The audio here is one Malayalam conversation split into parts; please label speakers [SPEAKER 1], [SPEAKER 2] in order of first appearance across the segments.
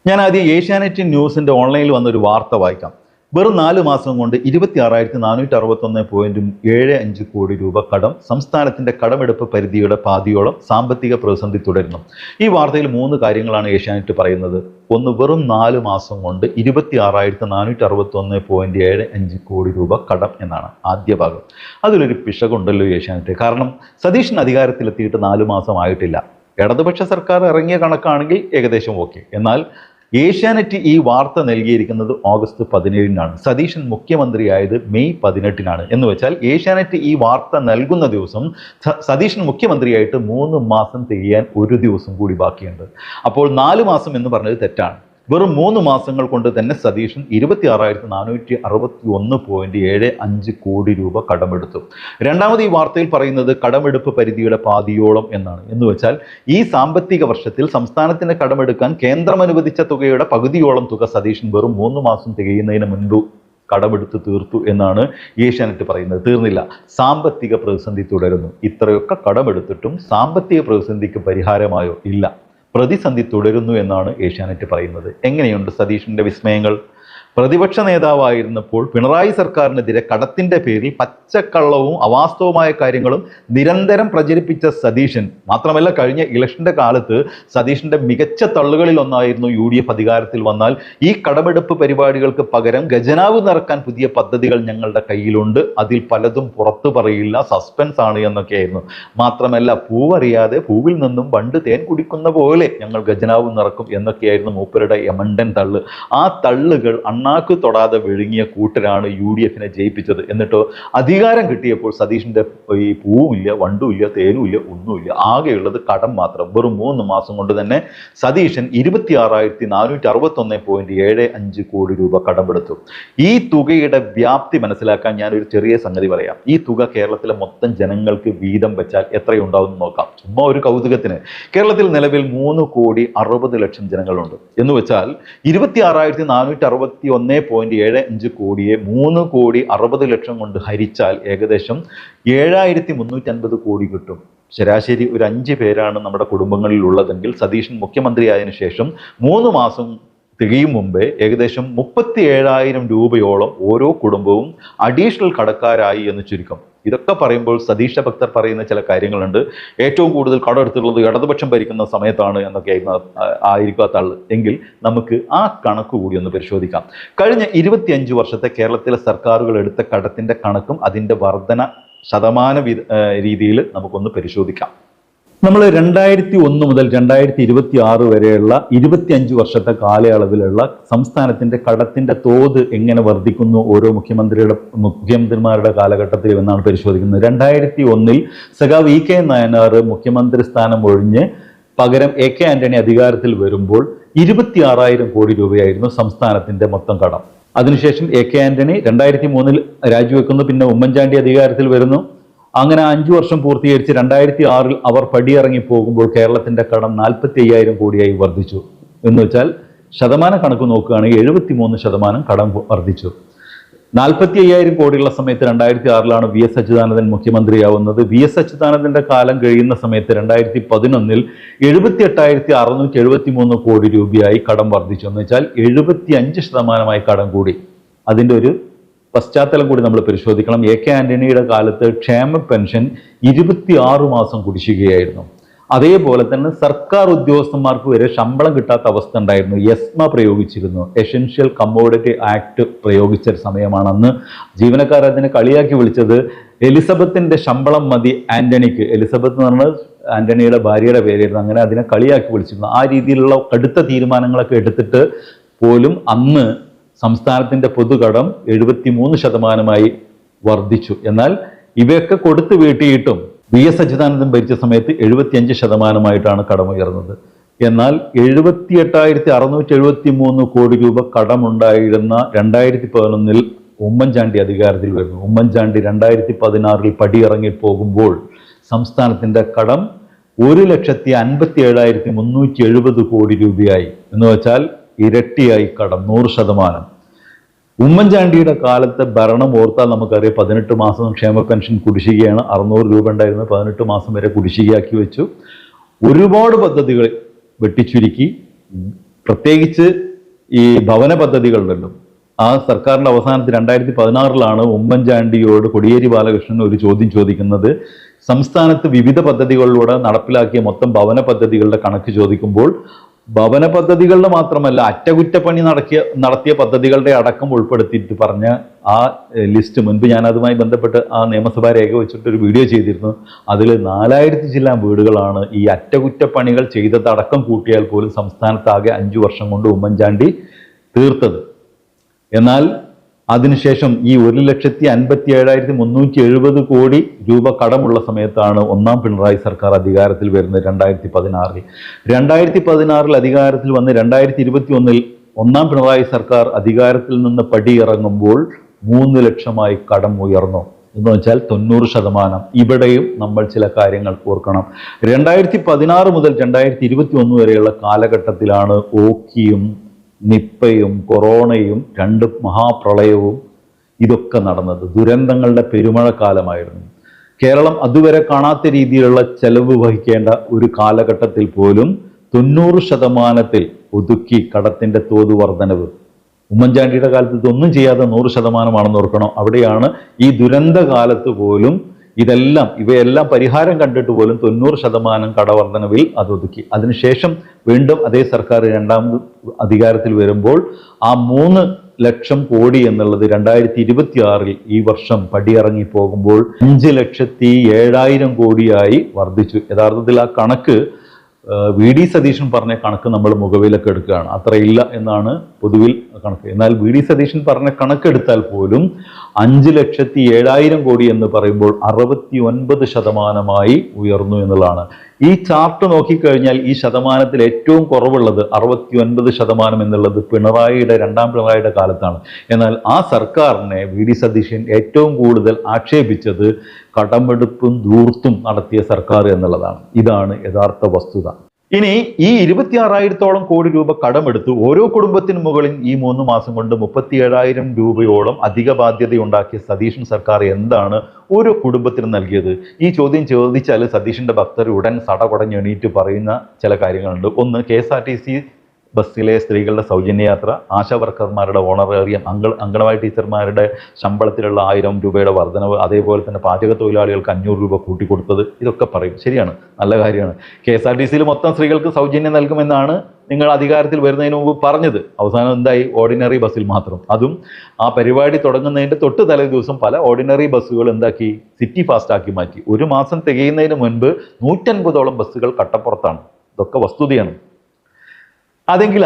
[SPEAKER 1] ഞാൻ ആദ്യം ഏഷ്യാനെറ്റ് ന്യൂസിന്റെ ഓൺലൈനിൽ വന്നൊരു വാർത്ത വായിക്കാം. വെറും 4 മാസം കൊണ്ട് 26,461.75 കോടി രൂപ കടം. സംസ്ഥാനത്തിന്റെ കടമെടുപ്പ് പരിധിയുടെ പാതിയോളം സാമ്പത്തിക പ്രതിസന്ധി തുടരുന്നു. ഈ വാർത്തയിൽ 3 കാര്യങ്ങളാണ് ഏഷ്യാനെറ്റ് പറയുന്നത്. ഒന്ന്, വെറും 4 മാസം കൊണ്ട് 26,461.75 കോടി രൂപ കടം എന്നാണ് ആദ്യ ഭാഗം. അതിലൊരു പിശകുണ്ടല്ലോ ഏഷ്യാനെറ്റ്. കാരണം സതീശൻ അധികാരത്തിലെത്തിയിട്ട് 4 മാസം ആയിട്ടില്ല. ഇടതുപക്ഷ സർക്കാർ ഇറങ്ങിയ കണക്കാണെങ്കിൽ ഏകദേശം ഓക്കെ. എന്നാൽ ഏഷ്യാനെറ്റ് ഈ വാർത്ത നൽകിയിരിക്കുന്നത് ഓഗസ്റ്റ് 17-നാണ്. സതീശൻ മുഖ്യമന്ത്രിയായത് മെയ് 18-നാണ്. എന്ന് വെച്ചാൽ ഏഷ്യാനെറ്റ് ഈ വാർത്ത നൽകുന്ന ദിവസം സതീശൻ മുഖ്യമന്ത്രിയായിട്ട് 3 മാസം തികയാൻ 1 ദിവസം കൂടി ബാക്കിയുണ്ട്. അപ്പോൾ 4 മാസം എന്ന് പറഞ്ഞത് തെറ്റാണ്. വെറും 3 മാസങ്ങൾ കൊണ്ട് തന്നെ സതീശൻ 26,461.75 കോടി രൂപ കടമെടുത്തു. രണ്ടാമത് ഈ വാർത്തയിൽ പറയുന്നത് കടമെടുപ്പ് പരിധിയുടെ പാതിയോളം എന്നാണ്. എന്ന് വെച്ചാൽ ഈ സാമ്പത്തിക വർഷത്തിൽ സംസ്ഥാനത്തിന് കടമെടുക്കാൻ കേന്ദ്രം അനുവദിച്ച തുകയുടെ പകുതിയോളം തുക സതീശൻ വെറും 3 മാസം തികയുന്നതിന് മുൻപ് കടമെടുത്ത് തീർത്തു എന്നാണ് ഏഷ്യാനെറ്റ് പറയുന്നത്. തീർന്നില്ല, സാമ്പത്തിക പ്രതിസന്ധി തുടരുന്നു. ഇത്രയൊക്കെ കടമെടുത്തിട്ടും സാമ്പത്തിക പ്രതിസന്ധിക്ക് പരിഹാരമായോ? ഇല്ല, പ്രതിസന്ധി തുടരുന്നു എന്നാണ് ഏഷ്യാനെറ്റ് പറയുന്നത്. എങ്ങനെയുണ്ട് സതീശന്റെ വിസ്മയങ്ങൾ? പ്രതിപക്ഷ നേതാവായിരുന്നപ്പോൾ പിണറായി സർക്കാരിനെതിരെ കടത്തിന്റെ പേരിൽ പച്ചക്കള്ളവും അവാസ്തവമായ കാര്യങ്ങളും നിരന്തരം പ്രചരിപ്പിച്ച സതീശൻ മാത്രമല്ല, കഴിഞ്ഞ ഇലക്ഷന്റെ കാലത്ത് സതീശന്റെ മികച്ച തള്ളുകളിൽ ഒന്നായിരുന്നു UDF അധികാരത്തിൽ വന്നാൽ ഈ കടമെടുപ്പ് പരിപാടികൾക്ക് പകരം ഖജനാവ് നിറക്കാൻ പുതിയ പദ്ധതികൾ ഞങ്ങളുടെ കയ്യിലുണ്ട്, അതിൽ പലതും പുറത്തു പറയില്ല, സസ്പെൻസ് ആണ് എന്നൊക്കെയായിരുന്നു. മാത്രമല്ല, പൂവറിയാതെ പൂവിൽ നിന്നും പണ്ട് തേൻ കുടിക്കുന്ന പോലെ ഞങ്ങൾ ഖജനാവ് നിറക്കും എന്നൊക്കെയായിരുന്നു മൂപ്പരുടെ യമണ്ടൻ തള്ള്. ആ തള്ളുകൾ അണ്ണാക്ക് തൊടാതെ വിഴുങ്ങിയ കൂട്ടരാണ് UDFനെ ജയിപ്പിച്ചത്. എന്നിട്ടോ അധികാരം കിട്ടിയപ്പോൾ സതീശന്റെ ഈ പൂവുമില്ല, വണ്ടുമില്ല, തേനുമില്ല, ഒന്നുമില്ല, ആകെയുള്ളത് കടം മാത്രം. വെറും 3 മാസം കൊണ്ട് തന്നെ സതീശൻ 26,461.75 കോടി രൂപ കടമെടുത്തു. ഈ തുകയുടെ വ്യാപ്തി മനസ്സിലാക്കാൻ ഞാനൊരു ചെറിയ സംഗതി പറയാം. ഈ തുക കേരളത്തിലെ മൊത്തം ജനങ്ങൾക്ക് വീതം വെച്ചാൽ എത്രയുണ്ടാവും നോക്കാം, ചുമ്മാ ഒരു കൗതുകത്തിന്. കേരളത്തിൽ നിലവിൽ 3,60,00,000 ജനങ്ങളുണ്ട്. എന്ന് വെച്ചാൽ 26,461.75 കോടിയെ 3,60,00,000 കൊണ്ട് ഹരിച്ചാൽ ഏകദേശം 7,350 കോടി കിട്ടും. ശരാശരി ഒരു 5 പേരാണ് നമ്മുടെ കുടുംബങ്ങളിൽ ഉള്ളതെങ്കിൽ സതീശൻ മുഖ്യമന്ത്രിയായതിനു ശേഷം 3 മാസം തികയും മുമ്പേ ഏകദേശം 37,000 രൂപയോളം ഓരോ കുടുംബവും അഡീഷണൽ കടക്കാരായി എന്ന് ചുരുക്കം. ഇതൊക്കെ പറയുമ്പോൾ സതീശ ഭക്തർ പറയുന്ന ചില കാര്യങ്ങളുണ്ട്. ഏറ്റവും കൂടുതൽ കടമെടുത്തിട്ടുള്ളത് ഇടതുപക്ഷം ഭരിക്കുന്ന സമയത്താണ് എന്നൊക്കെ ആയിരിക്കും ആ തള്ള്. എങ്കിൽ നമുക്ക് ആ കണക്ക് കൂടി ഒന്ന് പരിശോധിക്കാം. കഴിഞ്ഞ 25 വർഷത്തെ കേരളത്തിലെ സർക്കാരുകൾ എടുത്ത കടത്തിന്റെ കണക്കും അതിന്റെ വർധന ശതമാന രീതിയിൽ നമുക്കൊന്ന് പരിശോധിക്കാം. നമ്മൾ 2001 മുതൽ 2026 വരെയുള്ള 25 വർഷത്തെ കാലയളവിലുള്ള സംസ്ഥാനത്തിന്റെ കടത്തിന്റെ തോത് എങ്ങനെ വർദ്ധിക്കുന്നു ഓരോ മുഖ്യമന്ത്രിമാരുടെ കാലഘട്ടത്തിൽ എന്നാണ് പരിശോധിക്കുന്നത്. 2001 സഖാവ് EK നായനാർ മുഖ്യമന്ത്രി സ്ഥാനം ഒഴിഞ്ഞ് പകരം AK ആന്റണി അധികാരത്തിൽ വരുമ്പോൾ 26,000 കോടി രൂപയായിരുന്നു സംസ്ഥാനത്തിന്റെ മൊത്തം കടം. അതിനുശേഷം AK ആന്റണി 2003 രാജിവെക്കുന്നു. പിന്നെ ഉമ്മൻചാണ്ടി അധികാരത്തിൽ വരുന്നു. അങ്ങനെ 5 വർഷം പൂർത്തീകരിച്ച് 2006 അവർ പടിയിറങ്ങി പോകുമ്പോൾ കേരളത്തിന്റെ കടം 45,000 കോടിയായി വർദ്ധിച്ചു. എന്ന് വെച്ചാൽ ശതമാന കണക്ക് നോക്കുകയാണെങ്കിൽ 73% കടം വർദ്ധിച്ചു. 45,000 കോടിയുള്ള സമയത്ത് 2006 VS അച്യുതാനന്ദൻ മുഖ്യമന്ത്രിയാവുന്നത്. VS അച്യുതാനന്ദന്റെ കാലം കഴിയുന്ന സമയത്ത് 2011 78,673 കോടി രൂപയായി കടം വർദ്ധിച്ചു. എന്ന് വെച്ചാൽ 75% കടം കൂടി. അതിൻ്റെ ഒരു പശ്ചാത്തലം കൂടി നമ്മൾ പരിശോധിക്കണം. AK ആന്റണിയുടെ കാലത്ത് ക്ഷേമ പെൻഷൻ 26 മാസം കുടിശ്ശികയായിരുന്നു. അതേപോലെ തന്നെ സർക്കാർ ഉദ്യോഗസ്ഥന്മാർക്ക് വരെ ശമ്പളം കിട്ടാത്ത അവസ്ഥ ഉണ്ടായിരുന്നു. ESMA പ്രയോഗിച്ചിരുന്നു. എസെൻഷ്യൽ കമ്മോഡിറ്റി ആക്ട് പ്രയോഗിച്ച സമയമാണ്. അന്ന് ജീവനക്കാർ അതിനെ കളിയാക്കി വിളിച്ചത് എലിസബത്തിന്റെ ശമ്പളം മതി ആന്റണിക്ക്. എലിസബത്ത് എന്ന് പറഞ്ഞാൽ ആന്റണിയുടെ ഭാര്യയുടെ പേരായിരുന്നു. അങ്ങനെ അതിനെ കളിയാക്കി വിളിച്ചിരുന്നു. ആ രീതിയിലുള്ള കടുത്ത തീരുമാനങ്ങളൊക്കെ എടുത്തിട്ട് പോലും അന്ന് സംസ്ഥാനത്തിന്റെ പൊതുകടം 73% വർദ്ധിച്ചു. എന്നാൽ ഇവയൊക്കെ കൊടുത്തു വീട്ടിയിട്ടും VS അച്യുതാനന്ദൻ ഭരിച്ച സമയത്ത് 75% കടമുയർന്നത്. എന്നാൽ 78,673 കോടി രൂപ കടമുണ്ടായിരുന്ന 2011 ഉമ്മൻചാണ്ടി അധികാരത്തിൽ വരുന്നു. ഉമ്മൻചാണ്ടി 2016 പടിയിറങ്ങി പോകുമ്പോൾ സംസ്ഥാനത്തിന്റെ കടം 1,57,370 കോടി രൂപയായി. എന്ന് വെച്ചാൽ ഇരട്ടിയായി കടം, 100%. ഉമ്മൻചാണ്ടിയുടെ കാലത്തെ ഭരണം ഓർത്താൽ നമുക്കറിയാം 18 മാസം ക്ഷേമ പെൻഷൻ കുടിശ്ശികയാണ്. 600 രൂപ ഉണ്ടായിരുന്നത് 18 മാസം വരെ കുടിശ്ശികയാക്കി വെച്ചു. ഒരുപാട് പദ്ധതികൾ വെട്ടിച്ചുരുക്കി. പ്രത്യേകിച്ച് ഈ ഭവന പദ്ധതികളുണ്ടല്ലോ, ആ സർക്കാരിന്റെ അവസാനത്തിൽ 2016 ഉമ്മൻചാണ്ടിയോട് കോടിയേരി ബാലകൃഷ്ണൻ ഒരു ചോദ്യം ചോദിക്കുന്നത്, സംസ്ഥാനത്ത് വിവിധ പദ്ധതികളിലൂടെ നടപ്പിലാക്കിയ മൊത്തം ഭവന പദ്ധതികളുടെ കണക്ക് ചോദിക്കുമ്പോൾ ഭവന പദ്ധതികളുടെ മാത്രമല്ല അറ്റകുറ്റപ്പണി നടത്തിയ പദ്ധതികളുടെ അടക്കം ഉൾപ്പെടുത്തിയിട്ട് പറഞ്ഞ ആ ലിസ്റ്റ് മുൻപ് ഞാൻ അതുമായി ബന്ധപ്പെട്ട് ആ നിയമസഭാ രേഖ വെച്ചിട്ട് ഒരു വീഡിയോ ചെയ്തിരുന്നു. അതിൽ 4000 ചില വീടുകളാണ് ഈ അറ്റകുറ്റപ്പണികൾ ചെയ്തതടക്കം കൂട്ടിയാൽ പോലും സംസ്ഥാനത്താകെ 5 വർഷം കൊണ്ട് ഉമ്മൻചാണ്ടി തീർത്തത്. എന്നാൽ അതിനുശേഷം ഈ 1,57,370 കോടി രൂപ കടമുള്ള സമയത്താണ് ഒന്നാം പിണറായി സർക്കാർ അധികാരത്തിൽ വരുന്നത് 2016. 2016 അധികാരത്തിൽ വന്ന് 2021 ഒന്നാം പിണറായി സർക്കാർ അധികാരത്തിൽ നിന്ന് പടിയിറങ്ങുമ്പോൾ 3 ലക്ഷമായി കടം ഉയർന്നു എന്ന് വെച്ചാൽ 90%. ഇവിടെയും നമ്മൾ ചില കാര്യങ്ങൾ ഓർക്കണം. 2016 മുതൽ 2021 വരെയുള്ള കാലഘട്ടത്തിലാണ് ഓക്കിയും നിപ്പയും കൊറോണയും 2 മഹാപ്രളയവും ഇതൊക്കെ നടന്നത്. ദുരന്തങ്ങളുടെ പെരുമഴക്കാലമായിരുന്നു. കേരളം അതുവരെ കാണാത്ത രീതിയിലുള്ള ചെലവ് വഹിക്കേണ്ട ഒരു കാലഘട്ടത്തിൽ പോലും 90% ഒതുക്കി കടത്തിന്റെ തോത് വർധനവ്. ഉമ്മൻചാണ്ടിയുടെ കാലത്ത് ഇതൊന്നും ചെയ്യാതെ 100% ഓർക്കണം. അവിടെയാണ് ഈ ദുരന്ത കാലത്ത് പോലും ഇവയെല്ലാം പരിഹാരം കണ്ടിട്ട് പോലും 90% കടവർദ്ധനവിൽ അത് ഒതുക്കി. അതിനുശേഷം വീണ്ടും അതേ സർക്കാർ രണ്ടാമത് അധികാരത്തിൽ വരുമ്പോൾ ആ 3 ലക്ഷം കോടി എന്നുള്ളത് 2026 ഈ വർഷം പടിയിറങ്ങി പോകുമ്പോൾ 5,07,000 കോടിയായി വർദ്ധിച്ചു. യഥാർത്ഥത്തിൽ ആ കണക്ക് VD സതീശൻ പറഞ്ഞ കണക്ക് നമ്മൾ മുഖവിലൊക്കെ എടുക്കുകയാണ്. അത്രയില്ല എന്നാണ് പൊതുവിൽ കണക്ക്. എന്നാൽ VD സതീശൻ പറഞ്ഞ കണക്കെടുത്താൽ പോലും 5,07,000 കോടി എന്ന് പറയുമ്പോൾ 69% ഉയർന്നു എന്നുള്ളതാണ്. ഈ ചാർട്ട് നോക്കിക്കഴിഞ്ഞാൽ ഈ ശതമാനത്തിൽ ഏറ്റവും കുറവുള്ളത് 69% എന്നുള്ളത് രണ്ടാം പിണറായിയുടെ കാലത്താണ്. എന്നാൽ ആ സർക്കാരിനെ VD സതീശൻ ഏറ്റവും കൂടുതൽ ആക്ഷേപിച്ചത് കടമെടുപ്പും ധൂർത്തും നടത്തിയ സർക്കാർ എന്നുള്ളതാണ്. ഇതാണ് യഥാർത്ഥ വസ്തുത. ഇനി ഈ 26,000 കോടി രൂപ കടമെടുത്ത് ഓരോ കുടുംബത്തിനു മുകളിൽ ഈ 3 മാസം കൊണ്ട് 37,000 രൂപയോളം അധിക ബാധ്യതയുണ്ടാക്കിയ സതീശൻ സർക്കാർ എന്താണ് ഓരോ കുടുംബത്തിനും നൽകിയത്? ഈ ചോദ്യം ചോദിച്ചാൽ സതീശന്റെ ഭക്തർ ഉടൻ സടകുടഞ്ഞെണീറ്റ് പറയുന്ന ചില കാര്യങ്ങളുണ്ട്. ഒന്ന്, KSRTC ബസ്സിലെ സ്ത്രീകളുടെ സൗജന്യ യാത്ര, ആശാ വർക്കർമാരുടെ ഓണറേറിയം, അങ്കണവാടി ടീച്ചർമാരുടെ ശമ്പളത്തിലുള്ള 1000 രൂപയുടെ വർധനവ്, അതേപോലെ തന്നെ പാചക തൊഴിലാളികൾക്ക് 500 രൂപ കൂട്ടിക്കൊടുത്തത്, ഇതൊക്കെ പറയും. ശരിയാണ്, നല്ല കാര്യമാണ്. KSRTCയിൽ മൊത്തം സ്ത്രീകൾക്ക് സൗജന്യം നൽകുമെന്നാണ് നിങ്ങൾ അധികാരത്തിൽ വരുന്നതിന് മുമ്പ് പറഞ്ഞത്. അവസാനം എന്തായി? ഓർഡിനറി ബസ്സിൽ മാത്രം. അതും ആ പരിപാടി തുടങ്ങുന്നതിൻ്റെ തൊട്ട് തലേ ദിവസം പല ഓർഡിനറി ബസ്സുകൾ എന്താക്കി? സിറ്റി ഫാസ്റ്റ് ആക്കി മാറ്റി. ഒരു മാസം തികയുന്നതിന് മുൻപ് 150ഓളം ബസ്സുകൾ കട്ടപ്പുറത്താണ്. ഇതൊക്കെ വസ്തുതയാണ്. അതെങ്കിൽ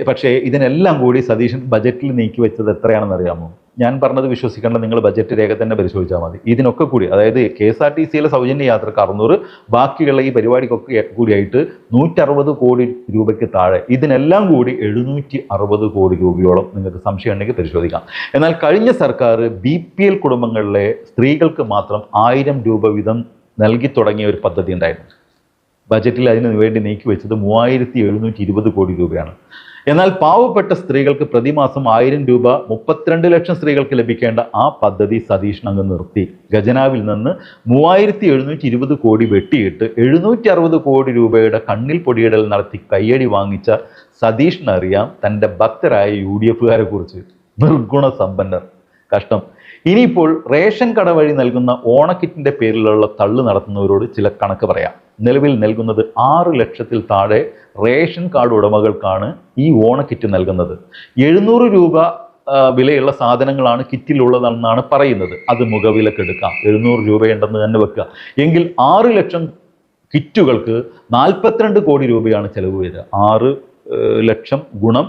[SPEAKER 1] പക്ഷേ ഇതിനെല്ലാം കൂടി സതീശൻ ബജറ്റിൽ നീക്കി വെച്ചത് എത്രയാണെന്ന് അറിയാമോ? ഞാൻ പറഞ്ഞത് വിശ്വസിക്കേണ്ട, നിങ്ങൾ ബജറ്റ് രേഖ തന്നെ പരിശോധിച്ചാൽ മതി. ഇതിനൊക്കെ കൂടി, അതായത് KSRTCയിലെ സൗജന്യ യാത്രക്ക് 600, ബാക്കിയുള്ള ഈ പരിപാടിക്കൊക്കെ കൂടിയായിട്ട് 160 കോടി രൂപയ്ക്ക് താഴെ. ഇതിനെല്ലാം കൂടി 760 കോടി രൂപയോളം നിങ്ങൾക്ക് സംശയം ഉണ്ടെങ്കിൽ പരിശോധിക്കാം. എന്നാൽ കഴിഞ്ഞ സർക്കാർ BPL കുടുംബങ്ങളിലെ സ്ത്രീകൾക്ക് മാത്രം 1000 രൂപ വീതം നൽകി തുടങ്ങിയ ഒരു പദ്ധതി ഉണ്ടായിരുന്നു. ബജറ്റിൽ അതിനു വേണ്ടി നീക്കി വെച്ചത് 3,720 കോടി രൂപയാണ്. എന്നാൽ പാവപ്പെട്ട സ്ത്രീകൾക്ക് പ്രതിമാസം 1000 രൂപ 32 ലക്ഷം സ്ത്രീകൾക്ക് ലഭിക്കേണ്ട ആ പദ്ധതി സതീശൻ അങ്ങ് നിർത്തി. ഖജനാവിൽ നിന്ന് 3,720 കോടി വെട്ടിയിട്ട് 760 കോടി രൂപയുടെ കണ്ണിൽ പൊടിയിടൽ നടത്തി കയ്യടി വാങ്ങിച്ച സതീഷിനറിയാം തൻ്റെ ഭക്തരായ UDFകാരെ കുറിച്ച്. നിർഗുണ സമ്പന്നർ, കഷ്ടം. ഇനിയിപ്പോൾ റേഷൻ കട വഴി നൽകുന്ന ഓണക്കിറ്റിന്റെ പേരിലുള്ള തള്ളു നടത്തുന്നവരോട് ചില കണക്ക് പറയാം. നിലവിൽ നൽകുന്നത് 6 ലക്ഷത്തിൽ താഴെ റേഷൻ കാർഡ് ഉടമകൾക്കാണ് ഈ ഓണക്കിറ്റ് നൽകുന്നത്. 700 രൂപ വിലയുള്ള സാധനങ്ങളാണ് കിറ്റിലുള്ളതെന്നാണ് പറയുന്നത്. അത് മുഖവിലക്കെടുക്കാം, 700 രൂപയുണ്ടെന്ന് തന്നെ വെക്കുക. എങ്കിൽ 6 ലക്ഷം കിറ്റുകൾക്ക് 42 കോടി രൂപയാണ് ചെലവ് വരിക. 6 ലക്ഷം ഗുണം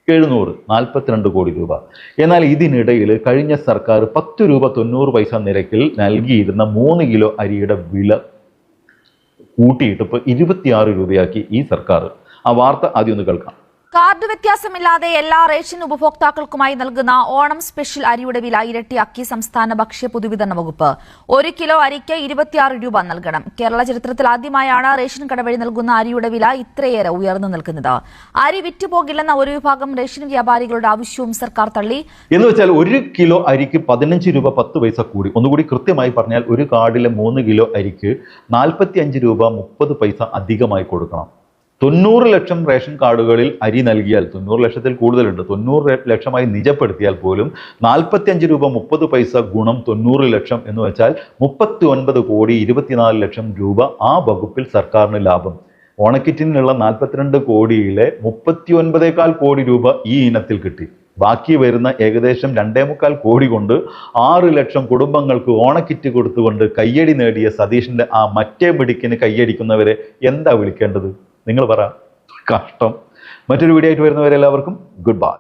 [SPEAKER 1] 700, 42 കോടി രൂപ. എന്നാൽ ഇതിനിടയിൽ കഴിഞ്ഞ സർക്കാർ 10 രൂപ 90 പൈസ നിരക്കിൽ നൽകിയിരുന്ന 3 കിലോ അരിയുടെ വില കൂട്ടിയിട്ട് ഇപ്പോൾ 26 രൂപയാക്കി ഈ സർക്കാർ. ആ വാർത്ത ആദ്യം ഒന്ന് കേൾക്കാം.
[SPEAKER 2] കാർഡ് വ്യത്യാസമില്ലാതെ എല്ലാ റേഷൻ ഉപഭോക്താക്കൾക്കുമായി നൽകുന്ന ഓണം സ്പെഷ്യൽ അരിയുടെ വില ഇരട്ടിയാക്കി സംസ്ഥാന ഭക്ഷ്യ പൊതുവിതരണ വകുപ്പ്. 1 കിലോ അരിക്ക് 26 രൂപ നൽകണം. കേരള ചരിത്രത്തിൽ ആദ്യമായാണ് റേഷൻ കട വഴി നൽകുന്ന അരിയുടെ വില ഇത്രയേറെ ഉയർന്നു നിൽക്കുന്നത്. അരി വിറ്റുപോകില്ലെന്ന ഒരു വിഭാഗം റേഷൻ വ്യാപാരികളുടെ ആവശ്യവും സർക്കാർ തള്ളി.
[SPEAKER 1] എന്ന് വെച്ചാൽ 1 കിലോ അരിക്ക് 15 രൂപ 10 പൈസ കൂടി. ഒന്നുകൂടി കൃത്യമായി പറഞ്ഞാൽ ഒരു കാർഡിലെ 3 കിലോ അരിക്ക് 45 രൂപ 30 പൈസ അധികമായി കൊടുക്കണം. 90 ലക്ഷം റേഷൻ കാർഡുകളിൽ അരി നൽകിയാൽ 90 ലക്ഷത്തിൽ കൂടുതലുണ്ട്, 90 ലക്ഷമായി നിജപ്പെടുത്തിയാൽ പോലും 45 രൂപ 30 പൈസ ഗുണം 90 ലക്ഷം എന്ന് വെച്ചാൽ 39 കോടി 24 ലക്ഷം രൂപ ആ വകുപ്പിൽ സർക്കാരിന് ലാഭം. ഓണക്കിറ്റിനുള്ള 42 കോടിയിലെ 39,4 കോടി രൂപ ഈ ഇനത്തിൽ കിട്ടി. ബാക്കി വരുന്ന ഏകദേശം 2.25 കോടി കൊണ്ട് 6 ലക്ഷം കുടുംബങ്ങൾക്ക് ഓണക്കിറ്റ് കൊടുത്തുകൊണ്ട് കയ്യടി നേടിയ സതീഷിന്റെ ആ മറ്റേ മിടുക്കിന് കയ്യടിക്കുന്നവരെ എന്താ വിളിക്കേണ്ടത്? നിങ്ങൾ പറ. കഷ്ടം. മറ്റൊരു വീഡിയോ ആയിട്ട് വരുന്നവരെ എല്ലാവർക്കും ഗുഡ് ബൈ.